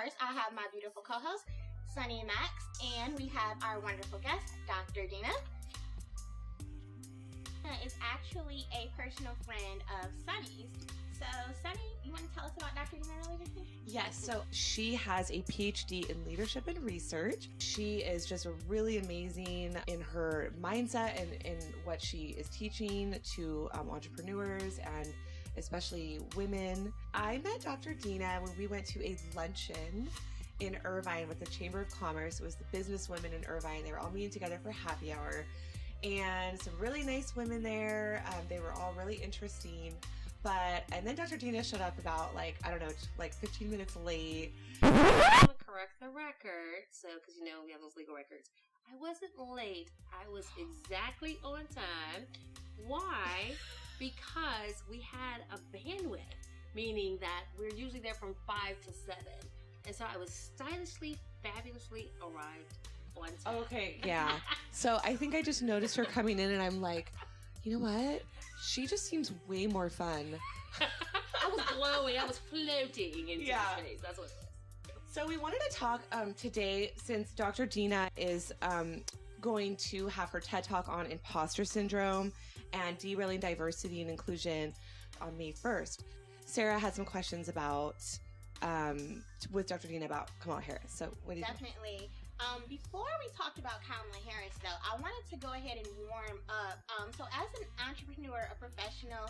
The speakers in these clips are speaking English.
course, I have my beautiful co-host, Sunny and Max, and we have our wonderful guest, Dr. Deena. Deena is actually a personal friend of Sunny's. So, Sunny, you want to tell us about Dr. Deena really quickly? Yes, so she has a PhD in leadership and research. She is just really amazing in her mindset and in what she is teaching to entrepreneurs and especially women. I met Dr. Deena when we went to a luncheon in Irvine with the Chamber of Commerce. It was the businesswomen in Irvine. They were all meeting together for happy hour. And some really nice women there. They were all really interesting. And then Dr. Deena showed up about 15 minutes late. I'm gonna correct the record, because we have those legal records. I wasn't late. I was exactly on time. Why? Because we had a bandwidth, meaning that we're usually there from 5 to 7. And so I was stylishly, fabulously arrived on time. Okay, yeah. So I think I just noticed her coming in and I'm like, you know what? She just seems way more fun. I was glowing. I was floating into space. That's what it was. So we wanted to talk today, since Dr. Deena is going to have her TED Talk on imposter syndrome and derailing diversity and inclusion on May 1st. Sarah had some questions about with Dr. Deena about Kamala Harris. So what do you think? Definitely. Before we talked about Kamala Harris, though, I wanted to go ahead and warm up. So as an entrepreneur, a professional,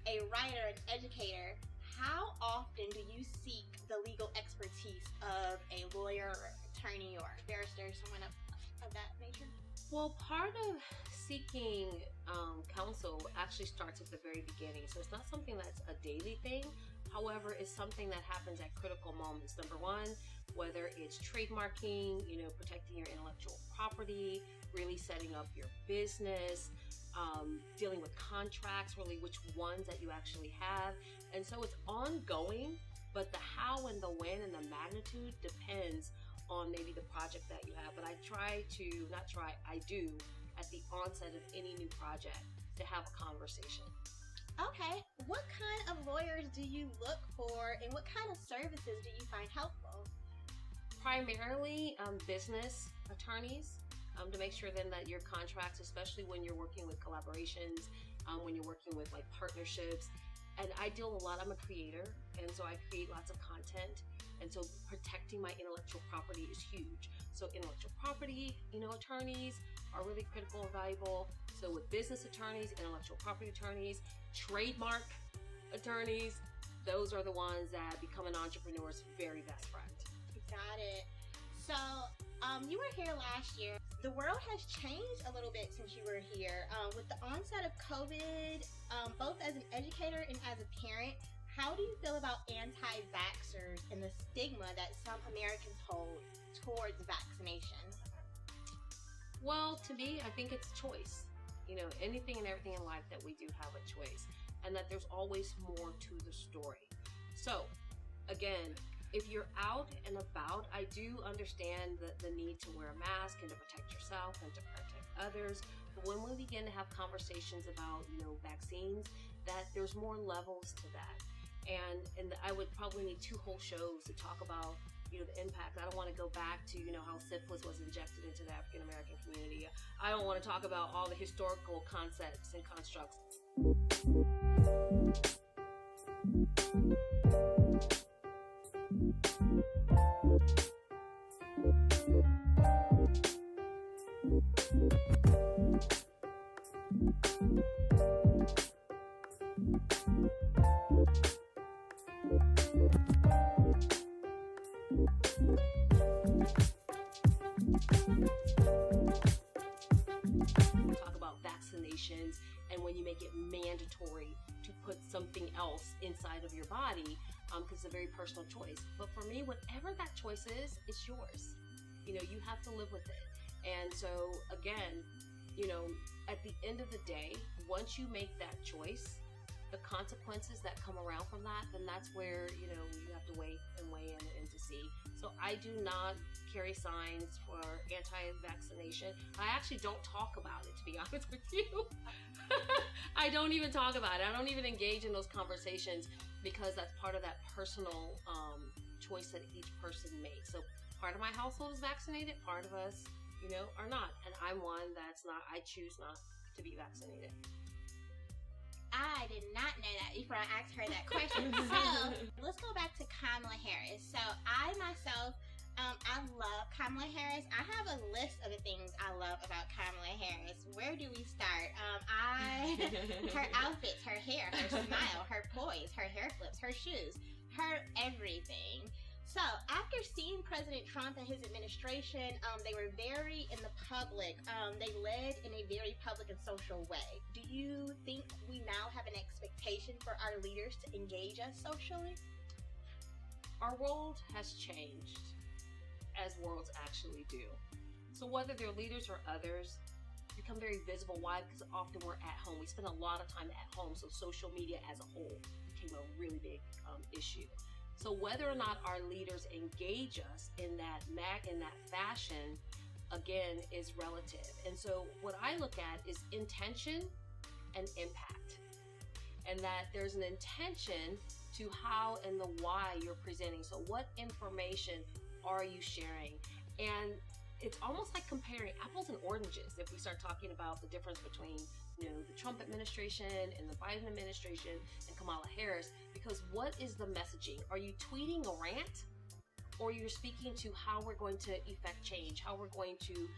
a writer, an educator, how often do you seek the legal expertise of a lawyer, or attorney, or barrister, someone of that nature? Well, part of seeking counsel actually starts at the very beginning. So it's not something that's a daily thing. However, it's something that happens at critical moments. Number one, whether it's trademarking, protecting your intellectual property, really setting up your business, dealing with contracts, really which ones that you actually have. And so it's ongoing, but the how and the when and the magnitude depends on maybe the project that you have. But I do at the onset of any new project to have a conversation. Okay, what kind of lawyers do you look for, and what kind of services do you find helpful? Primarily business attorneys, to make sure then that your contracts, especially when you're working with collaborations, when you're working with partnerships, and I deal a lot, I'm a creator, and so I create lots of content, and so protecting my intellectual property is huge. So intellectual property, attorneys are really critical and valuable. So with business attorneys, intellectual property attorneys, trademark attorneys, those are the ones that become an entrepreneur's very best friend. Got it. So, you were here last year. The world has changed a little bit since you were here. With the onset of COVID, both as an educator and as a parent, how do you feel about anti-vaxxers and the stigma that some Americans hold towards vaccination? Well, to me, I think it's choice. Anything and everything in life that we do have a choice, and that there's always more to the story. So, again, if you're out and about, I do understand the need to wear a mask and to protect yourself and to protect others. But when we begin to have conversations about, vaccines, that there's more levels to that. And I would probably need 2 whole shows to talk about, the impact. I don't want to go back to, how syphilis was injected into the African American community. I don't want to talk about all the historical concepts and constructs. Talk about vaccinations and when you make it mandatory to put something else inside of your body, because it's a very personal choice. But for me, whatever that choice is, it's yours. You have to live with it. And so again, at the end of the day, once you make that choice, the consequences that come around from that, then that's where, you have to wait and weigh in and to see. So I do not carry signs for anti-vaccination. I actually don't talk about it, to be honest with you. I don't even talk about it. I don't even engage in those conversations because that's part of that personal choice that each person makes. So part of my household is vaccinated, part of us, are not. And I'm one that's not, I choose not to be vaccinated. I did not know that before I asked her that question. So let's go back to Kamala Harris. So I myself, I love Kamala Harris. I have a list of the things I love about Kamala Harris. Where do we start? Her outfits, her hair, her smile, her poise, her hair flips, her shoes, her everything. So after seeing President Trump and his administration, they were very in the public. They led in a very public and social way. Do you think we now have an expectation for our leaders to engage us socially? Our world has changed, as worlds actually do. So whether they're leaders or others, become very visible. Why? Because often we're at home. We spend a lot of time at home, so social media as a whole became a really big issue. So whether or not our leaders engage us in that fashion, again, is relative. And so what I look at is intention and impact. And that there's an intention to how and the why you're presenting. So what information are you sharing? And it's almost like comparing apples and oranges if we start talking about the difference between the Trump administration and the Biden administration and Kamala Harris, because what is the messaging? Are you tweeting a rant, or you're speaking to how we're going to effect change, how we're going to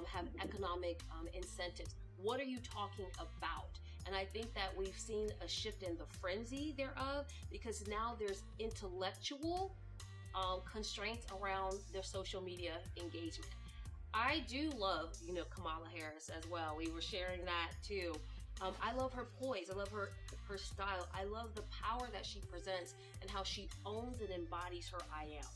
have economic incentives? What are you talking about? And I think that we've seen a shift in the frenzy thereof, because now there's intellectual constraints around their social media engagement. I do love, Kamala Harris as well. We were sharing that too. I love her poise. I love her style. I love the power that she presents and how she owns and embodies her I am.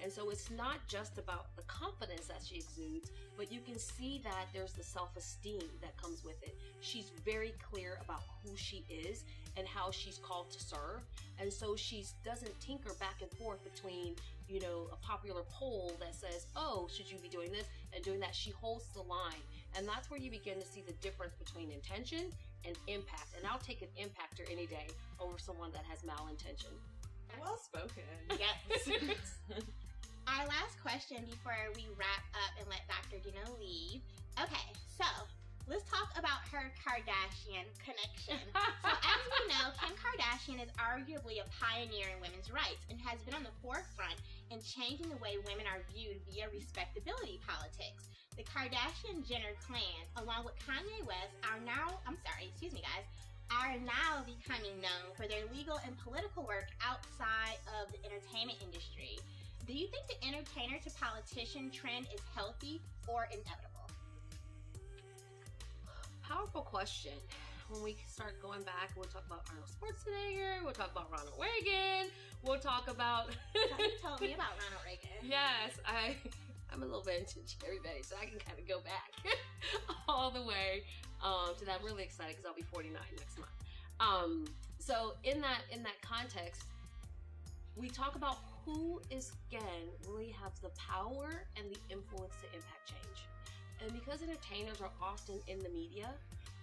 And so it's not just about the confidence that she exudes, but you can see that there's the self-esteem that comes with it. She's very clear about who she is and how she's called to serve. And so she doesn't tinker back and forth between, a popular poll that says, oh, should you be doing this and doing that? She holds the line. And that's where you begin to see the difference between intention and impact. And I'll take an impactor any day over someone that has malintention. Well spoken. Yes. Our last question before we wrap up and let Dr. Deena leave. Okay, so let's talk about her Kardashian connection. So as we know, Kim Kardashian is arguably a pioneer in women's rights and has been on the forefront in changing the way women are viewed via respectability politics. The Kardashian-Jenner clan, along with Kanye West, are now becoming known for their legal and political work outside of the entertainment industry. Do you think the entertainer to politician trend is healthy or inevitable? Powerful question. When we start going back, we'll talk about Arnold Schwarzenegger, we'll talk about Ronald Reagan, we'll talk about... You told me about Ronald Reagan. Yes, I'm a little vintage, everybody, so I can kind of go back all the way to that. I'm really excited because I'll be 49 next month. So in that context, we talk about who is, again, really have the power and the influence to impact change. And because entertainers are often in the media,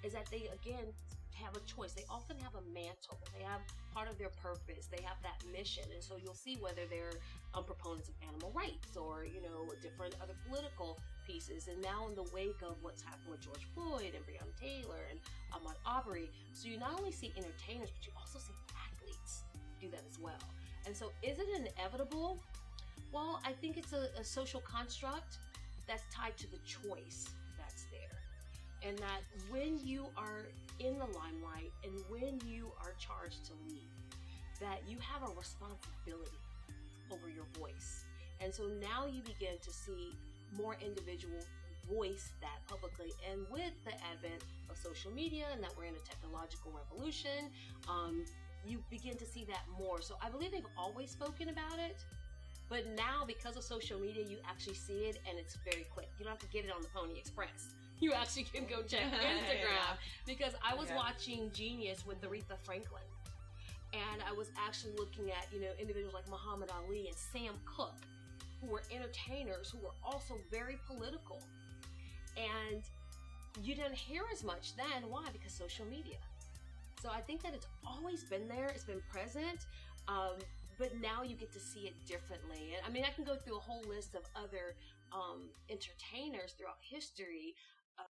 is that they, again, have a choice. They often have a mantle. They have part of their purpose. They have that mission. And so you'll see whether they're proponents of animal rights or, different other political pieces. And now in the wake of what's happened with George Floyd and Breonna Taylor and Ahmaud Arbery, so you not only see entertainers, but you also see athletes do that as well. And so is it inevitable? Well, I think it's a social construct that's tied to the choice that's there. And that when you are in the limelight and when you are charged to lead, that you have a responsibility over your voice. And so now you begin to see more individuals voice that publicly. And with the advent of social media and that we're in a technological revolution, you begin to see that more. So I believe they've always spoken about it, but now because of social media, you actually see it and it's very quick. You don't have to get it on the Pony Express. You actually can go check Instagram. Because I was watching Genius with Aretha Franklin, and I was actually looking at, individuals like Muhammad Ali and Sam Cooke, who were entertainers, who were also very political. And you didn't hear as much then. Why? Because social media. So I think that it's always been there. It's been present. but now you get to see it differently. And I mean, I can go through a whole list of other entertainers throughout history,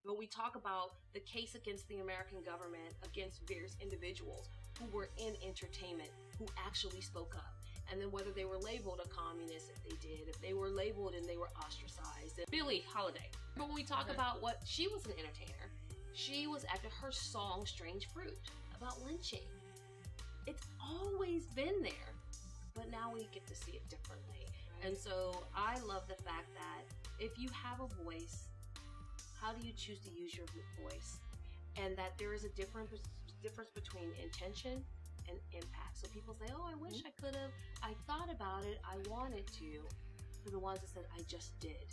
but we talk about the case against the American government against various individuals who were in entertainment who actually spoke up. And then whether they were labeled a communist, if they did, if they were labeled and they were ostracized. And Billie Holiday. But when we talk about what she was an entertainer, she was after her song Strange Fruit about lynching. It's always been there, but now we get to see it differently. And so I love the fact that if you have a voice, how do you choose to use your voice? And that there is a difference between intention and impact. So people say, oh, I wish I could have, I thought about it, I wanted to. For the ones that said, I just did.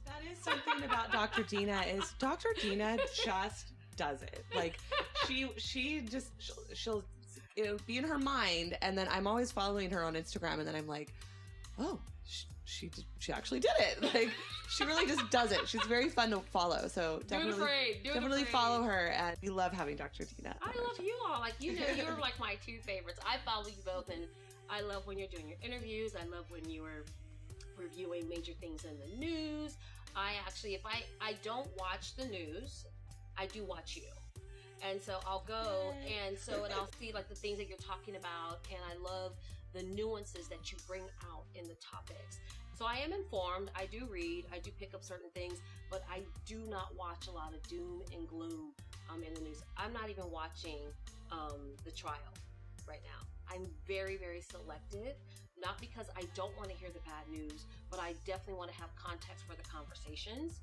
That is something about Dr. Deena is Dr. Deena just does it. Like she'll be in her mind, and then I'm always following her on Instagram, and then I'm like, oh, she actually did it. Like she really just does it. She's very fun to follow. So definitely follow her, and we love having Dr. Deena. I love you all. Like you're like my two favorites. I follow you both, and I love when you're doing your interviews. I love when you are reviewing major things in the news. I actually, if I don't watch the news, I do watch you. And so I'll go and I'll see like the things that you're talking about, and I love the nuances that you bring out in the topics. So I am informed, I do read, I do pick up certain things, but I do not watch a lot of doom and gloom in the news. I'm not even watching the trial right now. I'm very, very selective, not because I don't want to hear the bad news, but I definitely want to have context for the conversations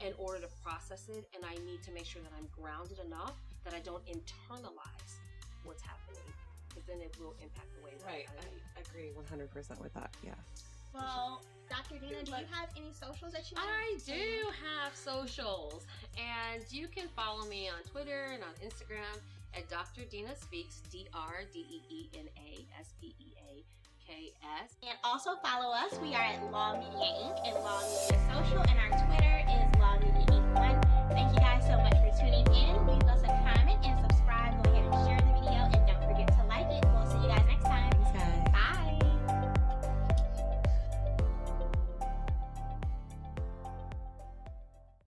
in order to process it, and I need to make sure that I'm grounded enough that I don't internalize what's happening, because then it will impact the way that I agree 100% with that. Yeah. Well, Dr. Deena, do you have any socials that you want I do have socials, and you can follow me on Twitter and on Instagram at Dr. Deena Speaks, DrDeenaSpeaks. And also follow us. We are at Law Media Inc. and Law Media Social, and our Twitter is Law Media Inc. 1. Thank you guys so much